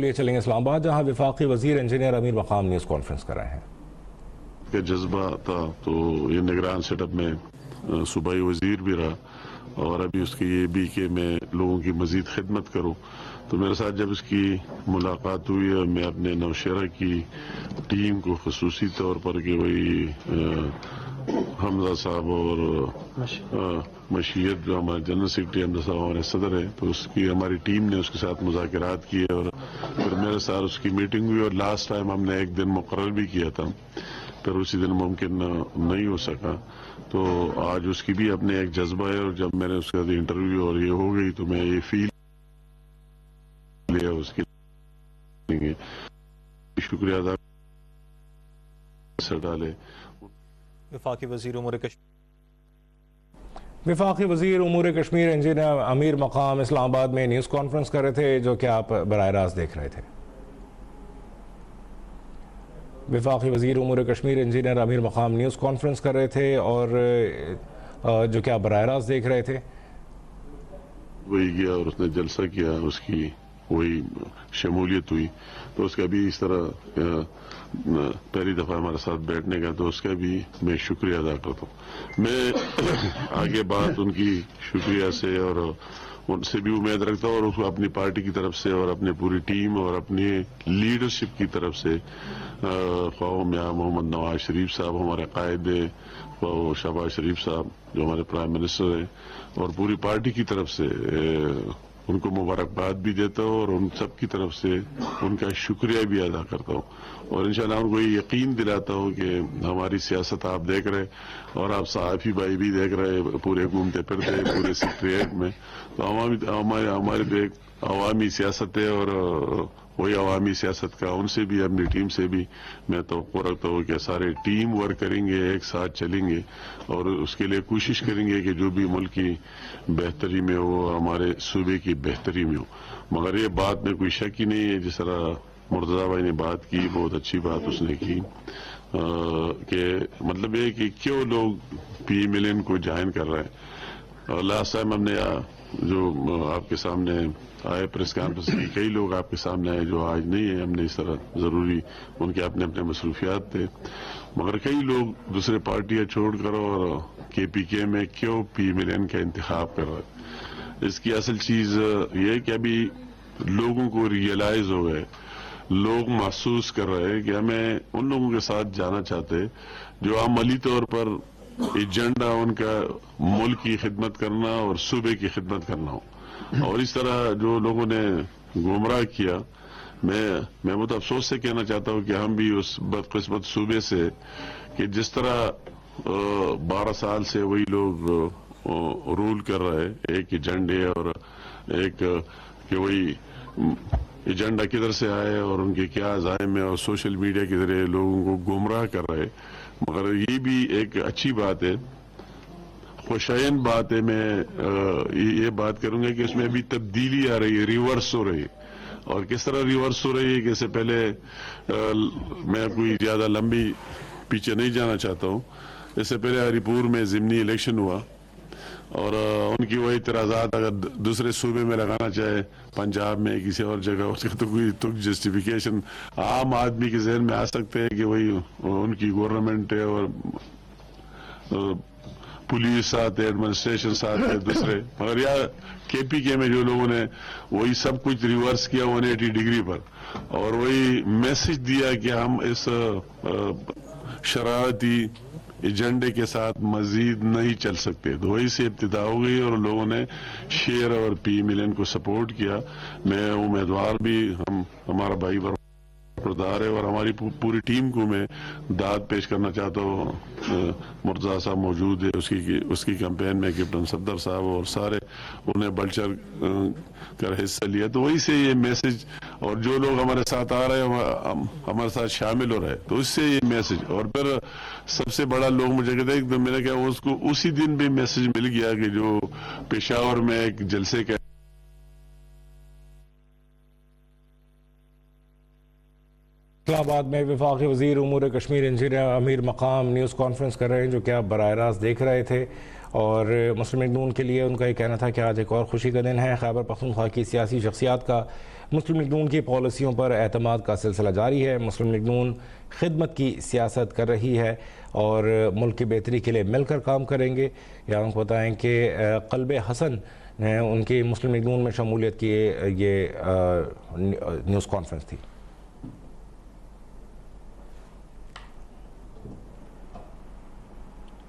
لیے چلیں گے اسلام آباد، جہاں وفاقی وزیر انجینئر امیر مقام نیوز کانفرنس کر رہے ہیں۔ کا جذبہ تھا تو یہ نگران سیٹ اپ میں صوبائی وزیر بھی رہا، اور ابھی اس کی یہ بھی کہ میں لوگوں کی مزید خدمت کروں۔ تو میرے ساتھ جب اس کی ملاقات ہوئی اور میں اپنے نوشہرہ کی ٹیم کو خصوصی طور پر کہ وہی حمزہ صاحب اور مشیت جو ہمارے جنرل سیکرٹری حمزہ صاحب ہمارے صدر ہیں، تو اس کی ہماری ٹیم نے اس کے ساتھ مذاکرات کیے اور پھر میرے ساتھ اس کی میٹنگ ہوئی، اور لاسٹ ٹائم ہم نے ایک دن مقرر بھی کیا تھا، پھر اسی دن ممکن نہیں ہو سکا۔ تو آج اس کی بھی اپنے ایک جذبہ ہے، اور جب میں نے اس کا انٹرویو اور یہ ہو گئی تو میں یہ فیل لیا اس کے شکریہ ادا ڈالے۔ وفاقی وزیر امور کشمیر انجینئر امیر مقام اسلام آباد میں نیوز کانفرنس کر رہے تھے، جو کہ آپ براہ راست دیکھ رہے تھے۔ وفاقی وزیر امور کشمیر انجینئر امیر مقام نیوز کانفرنس کر رہے تھے اور جو کہ آپ براہ راست دیکھ رہے تھے۔ وہی گیا اور اس نے جلسہ کیا، اس کی وہی شمولیت ہوئی، تو اس کا بھی اس طرح پہلی دفعہ ہمارے ساتھ بیٹھنے کا، تو اس کا بھی میں شکریہ ادا کرتا ہوں۔ میں آگے بات ان کی شکریہ سے اور ان سے بھی امید رکھتا ہوں، اور اس کو اپنی پارٹی کی طرف سے اور اپنی پوری ٹیم اور اپنی لیڈرشپ کی طرف سے، خواہ میاں محمد نواز شریف صاحب ہمارے قائد ہیں، خواہ شہباز شریف صاحب جو ہمارے پرائم منسٹر ہیں، اور پوری پارٹی کی طرف سے ان کو مبارکباد بھی دیتا ہوں، اور ان سب کی طرف سے ان کا شکریہ بھی ادا کرتا ہوں، اور انشاءاللہ ان کو یہ یقین دلاتا ہوں کہ ہماری سیاست آپ دیکھ رہے، اور آپ صحافی بھائی بھی دیکھ رہے پورے گھومتے پھرتے پورے سیکریٹ میں، تو ہمارے ایک عوامی سیاست ہے، اور وہی عوامی سیاست کا ان سے بھی اپنی ٹیم سے بھی میں توقع رکھتا ہوں کہ سارے ٹیم ورک کریں گے، ایک ساتھ چلیں گے، اور اس کے لیے کوشش کریں گے کہ جو بھی ملک کی بہتری میں ہو، ہمارے صوبے کی بہتری میں ہو۔ مگر یہ بات میں کوئی شک ہی نہیں ہے، جس طرح مرتضیٰ بھائی نے بات کی، بہت اچھی بات اس نے کی، کہ مطلب یہ کہ کیوں لوگ پی ملین کو جوائن کر رہے ہیں۔ لاسٹ ٹائم ہم نے جو آپ کے سامنے آئے پریس کانفرنس کی، کئی لوگ آپ کے سامنے آئے جو آج نہیں ہے، ہم نے اس طرح ضروری ان کے اپنے اپنے مصروفیات تھے، مگر کئی لوگ دوسرے پارٹیاں چھوڑ کر اور کے پی کے میں کیوں پی ملین کا انتخاب کر رہے ہیں۔ اس کی اصل چیز یہ کہ ابھی لوگوں کو ریئلائز ہو گئے، لوگ محسوس کر رہے ہیں کہ ہمیں ان لوگوں کے ساتھ جانا چاہتے جو عملی طور پر ایجنڈا ان کا ملک کی خدمت کرنا اور صوبے کی خدمت کرنا ہو، اور اس طرح جو لوگوں نے گمراہ کیا، میں بہت افسوس سے کہنا چاہتا ہوں کہ ہم بھی اس بدقسمت صوبے سے، کہ جس طرح 12 سال سے وہی لوگ رول کر رہے، ایک ایجنڈے اور ایک کہ وہی ایجنڈا کدھر سے آئے اور ان کے کیا عزائم ہے، اور سوشل میڈیا کے ذریعے لوگوں کو گمراہ کر رہے، مگر یہ بھی ایک اچھی بات ہے، خوشائن بات ہے۔ میں یہ بات کروں گا کہ اس میں ابھی تبدیلی آ رہی ہے، ریورس ہو رہی ہے، اور کس طرح ریورس ہو رہی ہے کہ اس سے پہلے میں کوئی زیادہ لمبی پیچھے نہیں جانا چاہتا ہوں، اس سے پہلے ہری پور میں ضمنی الیکشن ہوا، اور ان کی وہ اعتراضات اگر دوسرے صوبے میں لگانا چاہے، پنجاب میں کسی اور جگہ، اس کا تو کوئی جسٹیفیکیشن عام آدمی کے ذہن میں آ سکتے ہیں کہ وہی ان کی گورنمنٹ ہے اور پولیس ساتھ ہے، ایڈمنسٹریشن ساتھ ہے دوسرے، مگر یار کے پی کے میں جو لوگوں نے وہی سب کچھ ریورس کیا 180 ڈگری پر، اور وہی میسج دیا کہ ہم اس شرارتی ایجنڈے کے ساتھ مزید نہیں چل سکتے، تو وہی سے ابتدا ہو گئی، اور لوگوں نے شیئر اور پی ملین کو سپورٹ کیا۔ میں امیدوار بھی ہمارا بھائی بردار ہے، اور ہماری پوری ٹیم کو میں داد پیش کرنا چاہتا ہوں۔ مرتضیٰ صاحب موجود ہے، اس کی کیمپین میں کیپٹن صفدر صاحب اور سارے انہیں بڑھ چڑھ کر حصہ لیا، تو وہی سے یہ میسج، اور جو لوگ ہمارے ساتھ آ رہے ہیں ہمارے ساتھ شامل ہو رہے ہیں، تو اس سے یہ میسج، اور پھر سب سے بڑا لوگ مجھے کہتے ہیں کہ میں نے کہا اس کو اسی دن بھی میسج مل گیا کہ جو پشاور میں ایک جلسے کا اسلام آباد میں وفاقی وزیر امور کشمیر انجینئر امیر مقام نیوز کانفرنس کر رہے ہیں، جو کہ آپ براہ راست دیکھ رہے تھے، اور مسلم لیگ نون کے لیے ان کا یہ کہنا تھا کہ آج ایک اور خوشی کا دن ہے۔ خیبر پختونخوا کی سیاسی شخصیات کا مسلم لیگ نون کی پالیسیوں پر اعتماد کا سلسلہ جاری ہے۔ مسلم لیگ نون خدمت کی سیاست کر رہی ہے اور ملک کی بہتری کے لیے مل کر کام کریں گے۔ یہاں آپ کو بتائیں کہ قلب حسن ان کی مسلم لیگ نون میں شمولیت کی یہ نیوز کانفرنس تھی۔